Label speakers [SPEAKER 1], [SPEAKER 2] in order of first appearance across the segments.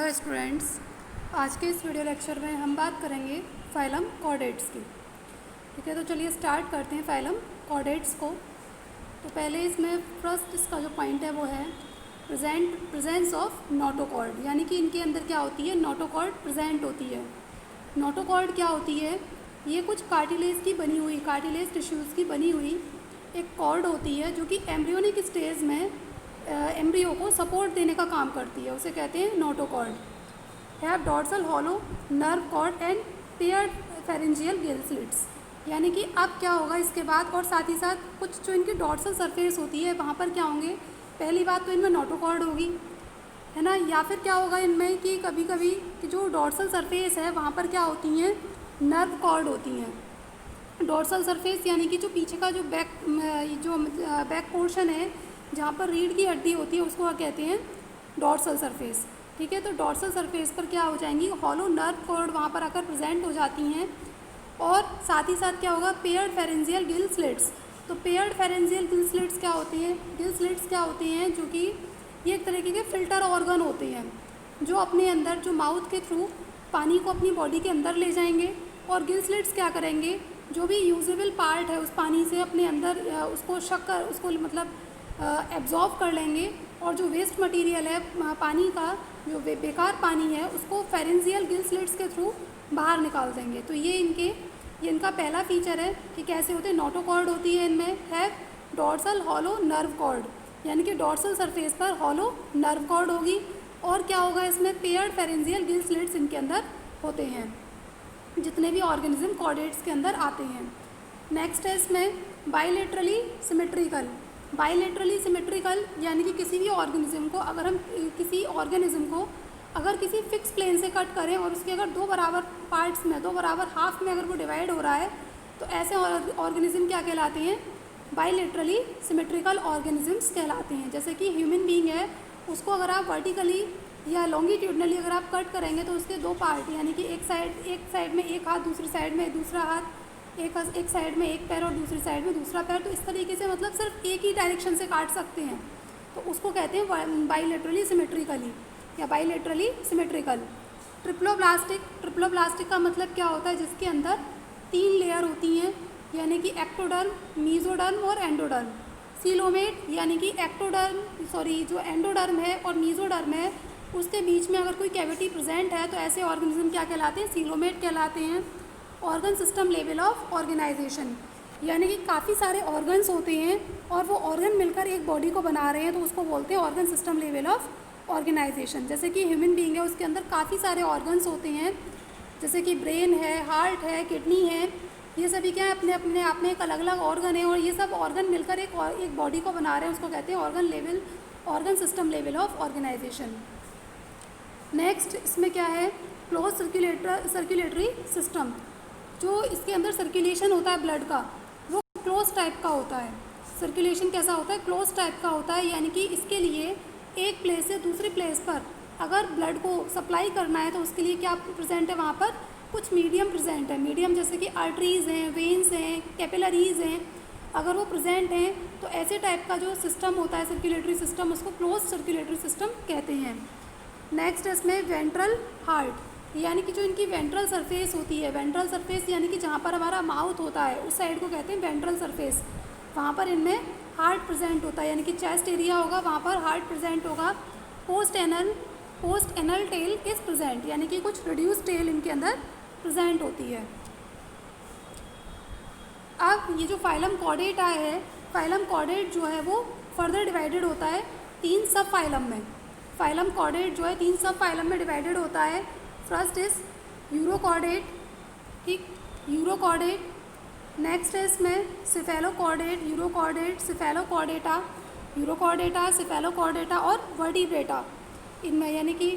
[SPEAKER 1] Hello students, आज के इस वीडियो लेक्चर में हम बात करेंगे फाइलम कॉर्डेट्स की। ठीक है, तो चलिए स्टार्ट करते हैं फाइलम कॉर्डेट्स को। तो पहले इसमें फर्स्ट इसका जो पॉइंट है वो है प्रेजेंस ऑफ नोटोकॉर्ड, यानी कि इनके अंदर क्या होती है, नोटोकॉर्ड प्रेजेंट होती है। नोटोकॉर्ड क्या होती है, ये कुछ कार्टिलेज की बनी हुई, कार्टिलेज टिश्यूज़ की बनी हुई एक कॉर्ड होती है जो कि एम्ब्रियोनिक स्टेज में एम्ब्रियो को सपोर्ट देने का काम करती है, उसे कहते हैं notochord. Have dorsal hollow nerve cord and paired pharyngeal gill slits, यानी कि अब क्या होगा इसके बाद, और साथ ही साथ कुछ जो इनकी डॉर्सल सरफेस होती है वहाँ पर क्या होंगे, पहली बात तो इनमें नोटोकॉर्ड होगी, है ना, या फिर क्या होगा इनमें कि कभी कभी कि जो डॉर्सल सरफेस है वहाँ पर क्या होती हैं, नर्व कॉर्ड होती हैं। डॉर्सल सरफेस यानी कि जो पीछे का जो बैक पोर्शन है जहाँ पर रीढ़ की हड्डी होती है उसको कहते हैं डॉर्सल सरफेस। ठीक है, तो डॉर्सल सरफेस पर क्या हो जाएंगी, हॉलो नर्व कॉर्ड वहाँ पर आकर प्रेजेंट हो जाती हैं। और साथ ही साथ क्या होगा, पेयर्ड फेरेंजियल गिल स्लिट्स। तो पेयर्ड फेरेंजियल गिल स्लिट्स क्या होते हैं, गिल स्लिट्स क्या होते हैं, जो कि ये एक तरीके के फिल्टर ऑर्गन होते हैं जो अपने अंदर, जो माउथ के थ्रू पानी को अपनी बॉडी के अंदर ले जाएंगे, और गिल स्लिट्स क्या करेंगे, जो भी यूजेबल पार्ट है उस पानी से अपने अंदर उसको शक्कर उसको मतलब एब्जॉर्ब कर लेंगे, और जो वेस्ट मटेरियल है पानी का, जो बेकार पानी है, उसको फेरेंजियल गिल स्लिट्स के थ्रू बाहर निकाल देंगे। तो ये इनका पहला फीचर है कि कैसे होते हैं, नोटोकॉर्ड होती है इनमें, है डॉर्सल हॉलो नर्व कॉर्ड, यानी कि डॉर्सल सरफेस पर हॉलो नर्व कॉर्ड होगी, और क्या होगा इसमें, पेयर्ड फेरेंजियल गिल स्लिट्स इनके अंदर होते हैं, जितने भी ऑर्गेनिज्म कॉर्डेट्स के अंदर आते हैं। नेक्स्ट है इसमें बाइलेटरली सिमेट्रिकल। बाइलेटरली सिमेट्रिकल यानी कि किसी भी ऑर्गेनिज्म को अगर हम किसी फिक्स प्लेन से कट करें और उसके अगर दो बराबर पार्ट्स में, दो बराबर हाफ में अगर वो डिवाइड हो रहा है, तो ऐसे ऑर्गेनिज्म क्या कहलाते हैं, बाइलेटरली सिमेट्रिकल ऑर्गेनिजम्स कहलाते हैं। जैसे कि ह्यूमन बीइंग है, उसको अगर आप वर्टिकली या लॉन्गिट्यूडनली अगर आप कट करेंगे तो उसके दो पार्ट, यानी कि एक साइड में एक हाथ, दूसरी साइड में दूसरा हाथ, एक साइड में एक पैर और दूसरी साइड में दूसरा पैर, तो इस तरीके से मतलब सिर्फ एक ही डायरेक्शन से काट सकते हैं, तो उसको कहते हैं बाइलेटरली सिमेट्रिकली या बाइलेटरली सिमेट्रिकल। ट्रिप्लोब्लास्टिक का मतलब क्या होता है, जिसके अंदर 3 लेयर होती हैं, यानी कि एक्टोडर्म, मीजोडर्म और एंडोडर्म। सीलोमेट यानी कि जो एंडोडर्म है और मीजोडर्म है उसके बीच में अगर कोई कैविटी प्रेजेंट है तो ऐसे ऑर्गेनिज्म क्या कहलाते हैं, सीलोमेट कहलाते हैं। Organ system level of organisation, यानी कि काफ़ी सारे ऑर्गन्स होते हैं और वो ऑर्गन मिलकर एक बॉडी को बना रहे हैं, तो उसको बोलते हैं organ system level of organisation. जैसे कि ह्यूमन बीइंग है, उसके अंदर काफ़ी सारे ऑर्गन्स होते हैं, जैसे कि ब्रेन है, हार्ट है, किडनी है, ये सभी क्या है, अपने अपने आप में एक अलग अलग ऑर्गन है, और ये सब ऑर्गन मिलकर एक बॉडी को बना रहे हैं, उसको कहते हैं organ system level of organisation. Next इसमें क्या है, क्लोज सर्कुलेटरी सिस्टम। जो इसके अंदर सर्कुलेशन होता है ब्लड का, वो क्लोज टाइप का होता है। सर्कुलेशन कैसा होता है, क्लोज टाइप का होता है, यानी कि इसके लिए एक प्लेस से दूसरी प्लेस पर अगर ब्लड को सप्लाई करना है तो उसके लिए क्या प्रेजेंट है, वहाँ पर कुछ मीडियम प्रेजेंट है। मीडियम जैसे कि आर्टरीज़ हैं, वेन्स हैं, कैपिलरीज़ हैं, अगर वो प्रेजेंट हैं तो ऐसे टाइप का जो सिस्टम होता है सर्कुलेटरी सिस्टम, उसको क्लोज सर्कुलेटरी सिस्टम कहते हैं। नेक्स्ट इसमें वेंट्रल हार्ट, यानी कि जो इनकी वेंट्रल सरफेस होती है, वेंट्रल सरफेस यानी कि जहाँ पर हमारा माउथ होता है उस साइड को कहते हैं वेंट्रल सरफेस, वहाँ पर इनमें हार्ट प्रेजेंट होता है, यानी कि चेस्ट एरिया होगा वहाँ पर हार्ट प्रेजेंट होगा। Post anal tail is present, यानी कि कुछ रिड्यूस टेल इनके अंदर प्रेजेंट होती है। अब ये जो फाइलम कॉर्डेट आए हैं, फाइलम कॉर्डेट जो है वो फर्दर डिवाइडेड होता है 3 सब फाइलम में। फाइलम कॉर्डेट जो है 3 सब फाइलम में डिवाइडेड होता है। फर्स्ट इज यूरोकॉर्डेट, ठीक, यूरोकॉर्डेट। नेक्स्ट है इसमें सिफेलोकॉर्डेट, यूरोकॉर्डेट, यूरोकॉर्डेटा, सिफेलोकॉर्डेटा और वर्टिब्रेटा। इनमें यानी कि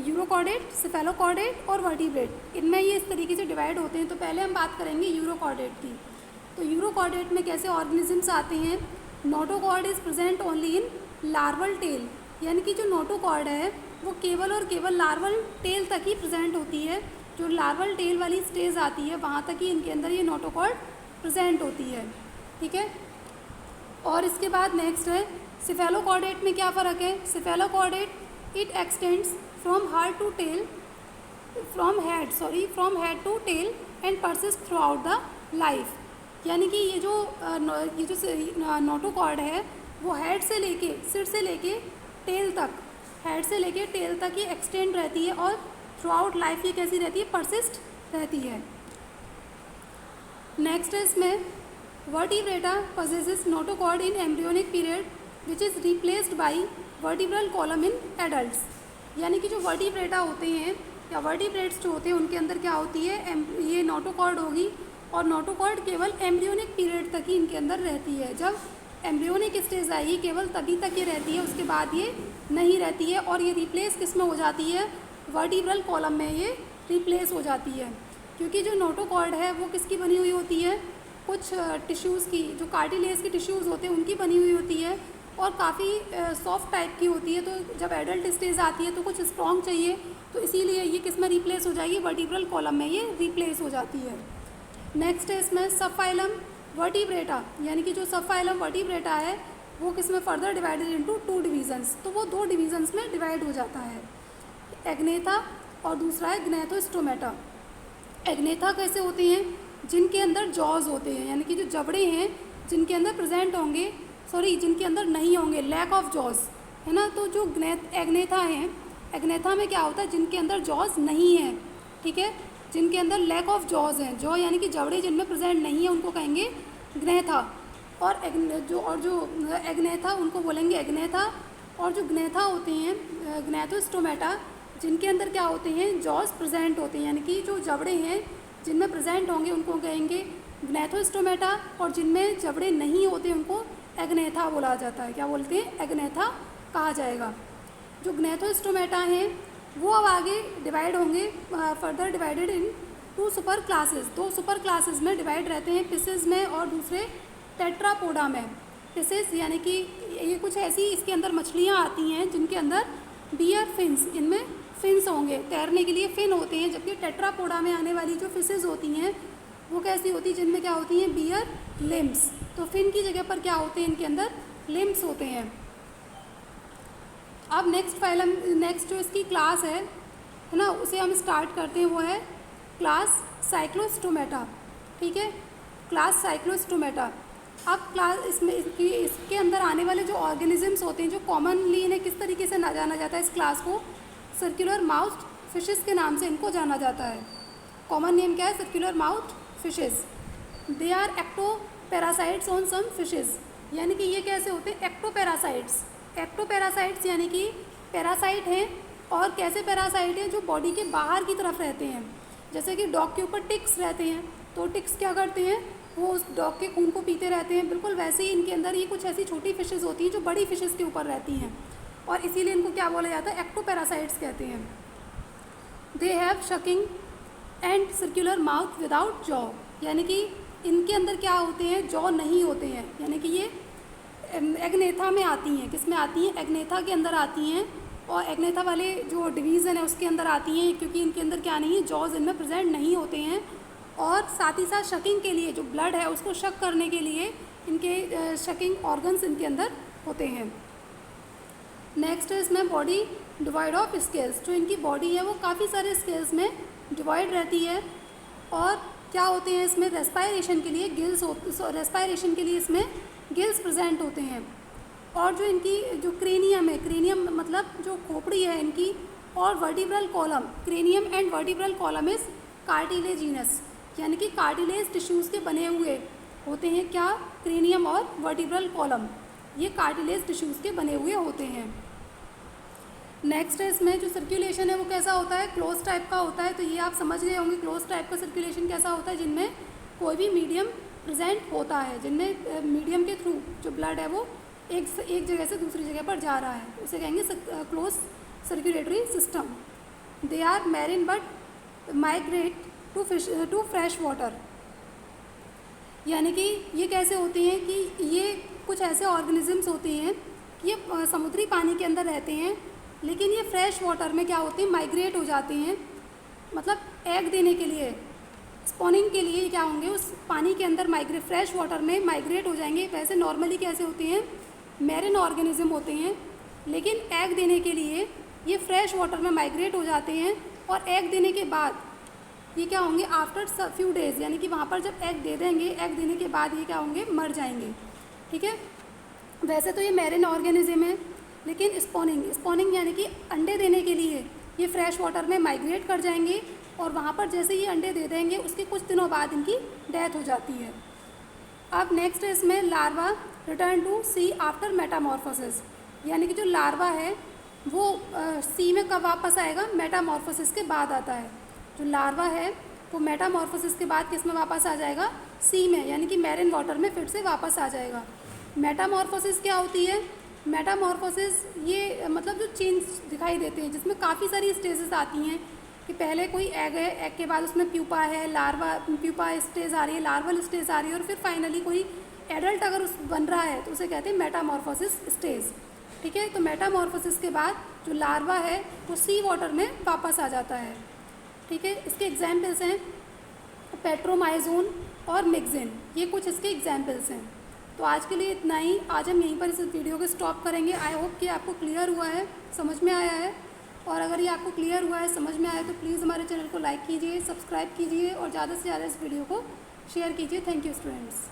[SPEAKER 1] यूरोकॉर्डेट, सिफेलोकॉर्डेट और वर्टिब्रेट, इनमें ये इस तरीके से डिवाइड होते हैं। तो पहले हम बात करेंगे यूरोकॉर्डेट की। तो यूरोकॉर्डेट में कैसे ऑर्गेनिजम्स आते हैं, notochord is present only in larval tail, यानी कि जो नोटोकॉर्ड है वो केवल और केवल लार्वल टेल तक ही प्रेजेंट होती है। जो लार्वल टेल वाली स्टेज आती है वहाँ तक ही इनके अंदर ये नोटोकॉर्ड प्रेजेंट होती है, ठीक है। और इसके बाद नेक्स्ट है सिफेलोकॉर्डेट में क्या फ़र्क है, cephalochordate it extends from head to tail and persist throughout the life. यानी कि ये जो नोटोकॉर्ड है वो सिर से लेके टेल तक ये एक्सटेंड रहती है और थ्रू आउट लाइफ ये कैसी रहती है, परसिस्ट रहती है। नेक्स्ट है इसमें vertebrata possesses notochord in embryonic period which is replaced by vertebral column in adults। यानी कि जो वर्टिब्रेटा होते हैं या वर्टिब्रेट्स जो होते हैं उनके अंदर क्या होती है, ये नोटोकॉर्ड होगी और नोटोकॉर्ड केवल एम्ब्रियोनिक पीरियड तक ही इनके अंदर रहती है। जब एम्ब्रियोनिक स्टेज आएगी केवल तभी तक ये रहती है, उसके बाद ये नहीं रहती है और ये रिप्लेस किस में हो जाती है, वर्टिब्रल कॉलम में ये रिप्लेस हो जाती है। क्योंकि जो नोटोकॉर्ड है वो किसकी बनी हुई होती है, कुछ टिश्यूज़ की, जो कार्टिलेज के टिश्यूज़ होते हैं उनकी बनी हुई होती है और काफ़ी सॉफ्ट टाइप की होती है। तो जब एडल्ट स्टेज आती है तो कुछ स्ट्रॉन्ग चाहिए, तो इसीलिए ये किस में रिप्लेस हो जाएगी, वर्टिब्रल कॉलम में ये रिप्लेस हो जाती है। नेक्स्ट है इसमें सबफाइलम वर्टिब्रेटा, यानी कि जो सबफाइलम वर्टिब्रेटा है वो किस में फर्दर डिवाइडेड इनटू 2 डिवीजन्स, तो वो 2 डिवीजन्स में डिवाइड हो जाता है, एग्नेथा और दूसरा है ग्नैथोस्टोमेटा। एग्नेथा कैसे होते हैं, जिनके अंदर जॉज होते हैं, यानी कि जो जबड़े हैं जिनके अंदर प्रेजेंट होंगे, जिनके अंदर नहीं होंगे, लैक ऑफ जॉज है ना। तो जो एग्नेथा हैं, एग्नेथा में क्या होता है, जिनके अंदर जॉज नहीं है, ठीक है, जिनके अंदर लैक ऑफ जॉज हैं, जॉ यानी कि जबड़े जिनमें प्रेजेंट नहीं है उनको कहेंगे ग्नैथा, और जो एग्नेथा उनको बोलेंगे एग्नेथा। और जो ग्नैथा होते हैं, ग्नैथोस्टोमेटा, जिनके अंदर क्या होते हैं, जॉज प्रेजेंट होते हैं, यानी कि जो जबड़े हैं जिनमें प्रेजेंट होंगे उनको कहेंगे ग्नैथोस्टोमेटा, और जिनमें जबड़े नहीं होते उनको एग्नेथा बोला जाता है। क्या बोलते हैं, एग्नेथा कहा जाएगा। जो ग्नैथोस्टोमेटा हैं वो अब आगे डिवाइड होंगे, further divided in 2 super classes, 2 super classes में डिवाइड रहते हैं, पिसेस में और दूसरे टेट्रापोडा में। पिसेस यानी कि ये कुछ ऐसी इसके अंदर मछलियाँ आती हैं जिनके अंदर बियर फिन्स, इनमें फिन्स होंगे, तैरने के लिए फिन होते हैं, जबकि टेट्रापोडा में आने वाली जो फिशेज़ होती हैं वो कैसी होती हैं, जिनमें क्या होती हैं, बियर लिम्स। तो फिन की जगह पर क्या होते हैं, इनके अंदर लिम्स होते हैं। अब नेक्स्ट जो इसकी क्लास है ना, उसे हम स्टार्ट करते हैं, वो है क्लास साइक्लोस्टोमेटा, ठीक है, क्लास साइक्लोस्टोमेटा। अब क्लास इसके अंदर आने वाले जो ऑर्गेनिजम्स होते हैं, जो कॉमनली इन्हें किस तरीके से जाना जाता है, इस क्लास को सर्कुलर माउथ फिशेस के नाम से इनको जाना जाता है। कॉमन नेम क्या है, circular mouth fishes. They are ectoparasites on some fishes, यानी कि ये कैसे होते हैं, एक्टोपैरासाइट्स। एक्टोपैरासाइट्स यानी कि पैरासाइट हैं, और कैसे पैरासाइट हैं, जो बॉडी के बाहर की तरफ रहते हैं। जैसे कि डॉग के ऊपर टिक्स रहते हैं, तो टिक्स क्या करते हैं, वो उस डॉग के खून को पीते रहते हैं, बिल्कुल वैसे ही इनके अंदर ये कुछ ऐसी छोटी फिशेस होती हैं जो बड़ी फिशेस के ऊपर रहती हैं, और इसीलिए इनको क्या बोला जाता है, एक्टोपैरासाइट्स कहते हैं। They have sucking and circular mouth without jaw, यानी कि इनके अंदर क्या होते हैं, जॉ नहीं होते हैं, यानी कि ये एग्नेथा में आती हैं। किस में आती हैं, एग्नेथा के अंदर आती हैं, और एग्नेथा वाले जो डिवीज़न है उसके अंदर आती हैं, क्योंकि इनके अंदर क्या नहीं है, जॉज इनमें प्रेजेंट नहीं होते हैं। और साथ ही साथ शकिंग के लिए, जो ब्लड है उसको शक करने के लिए इनके शकिंग ऑर्गन्स इनके अंदर होते हैं। नेक्स्ट है इसमें बॉडी डिवाइड ऑफ स्केल्स, जो इनकी बॉडी है वो काफ़ी सारे स्केल्स में डिवाइड रहती है। और क्या होते हैं इसमें, रेस्पायरेशन के लिए गिल्स रेस्पायरेशन के लिए इसमें गिल्स प्रेजेंट होते हैं। और जो इनकी जो क्रेनियम है, क्रेनियम मतलब जो खोपड़ी है इनकी, और vertebral column, cranium and vertebral column is cartilaginous, यानी कि कार्टिलेज टिश्यूज़ के बने हुए होते हैं। क्या, क्रेनियम और वर्टिब्रल कॉलम, ये कार्टिलेज टिश्यूज़ के बने हुए होते हैं। नेक्स्ट है इसमें जो सर्कुलेशन है वो कैसा होता है, क्लोज टाइप का होता है। तो ये आप समझ गए होंगे क्लोज टाइप का सर्कुलेशन कैसा होता है, जिनमें कोई भी मीडियम प्रेजेंट होता है, जिनमें मीडियम के थ्रू जो ब्लड है वो एक जगह से दूसरी जगह पर जा रहा है, उसे कहेंगे close circulatory system. They are marine but migrate to fresh water, यानी कि ये कैसे होते हैं कि ये कुछ ऐसे ऑर्गेनिजम्स होते हैं कि ये समुद्री पानी के अंदर रहते हैं, लेकिन ये फ्रेश वाटर में क्या होते हैं, माइग्रेट हो जाते हैं। मतलब एग देने के लिए, स्पॉनिंग के लिए क्या होंगे, उस पानी के अंदर फ्रेश वाटर में माइग्रेट हो जाएंगे। वैसे नॉर्मली कैसे होते हैं, मैरिन ऑर्गेनिज्म होते हैं, लेकिन एग देने के लिए ये फ्रेश वाटर में माइग्रेट हो जाते हैं और एग देने के बाद ये क्या होंगे, आफ्टर फ्यू डेज़, यानी कि वहाँ पर जब एग दे देंगे, एग देने के बाद ये क्या होंगे, मर जाएंगे। ठीक है। वैसे तो ये मैरिन ऑर्गेनिज्म है, लेकिन स्पॉनिंग यानी कि अंडे देने के लिए ये फ्रेश वाटर में माइग्रेट कर जाएंगे और वहाँ पर जैसे ये अंडे दे देंगे उसके कुछ दिनों बाद इनकी डेथ हो जाती है। अब नेक्स्ट इसमें larva return to sea after metamorphosis, यानी कि जो लार्वा है वो सी में कब वापस आएगा, मेटामॉर्फोसिस के बाद आता है। जो लार्वा है वो मेटामॉर्फोसिस के बाद किस में वापस आ जाएगा, सी में, यानी कि मैरिन वाटर में फिर से वापस आ जाएगा। मेटामॉर्फोसिस क्या होती है, मेटामॉर्फोसिस ये मतलब जो चेंज दिखाई देते हैं जिसमें काफ़ी सारी स्टेजेस आती हैं कि पहले कोई एग है, एग के बाद उसमें प्यूपा है, लार्वा, प्यूपा स्टेज आ रही है, लार्वल स्टेज आ रही है और फिर फाइनली कोई एडल्ट अगर उस बन रहा है तो उसे कहते हैं मेटामॉर्फोसिस स्टेज। ठीक है। तो मेटामॉर्फोसिस के बाद जो लार्वा है वो सी वाटर में वापस आ जाता है। ठीक है। इसके एग्जाम्पल्स हैं पेट्रोमाइजोन और मिक्सिन, ये कुछ इसके एग्जाम्पल्स हैं। तो आज के लिए इतना ही, आज हम यहीं पर इस वीडियो को स्टॉप करेंगे। आई होप कि आपको क्लियर हुआ है, समझ में आया है। और अगर ये आपको क्लियर हुआ है, समझ में आया तो प्लीज़ हमारे चैनल को लाइक कीजिए, सब्सक्राइब कीजिए और ज़्यादा से ज़्यादा इस वीडियो को शेयर कीजिए। Thank you students.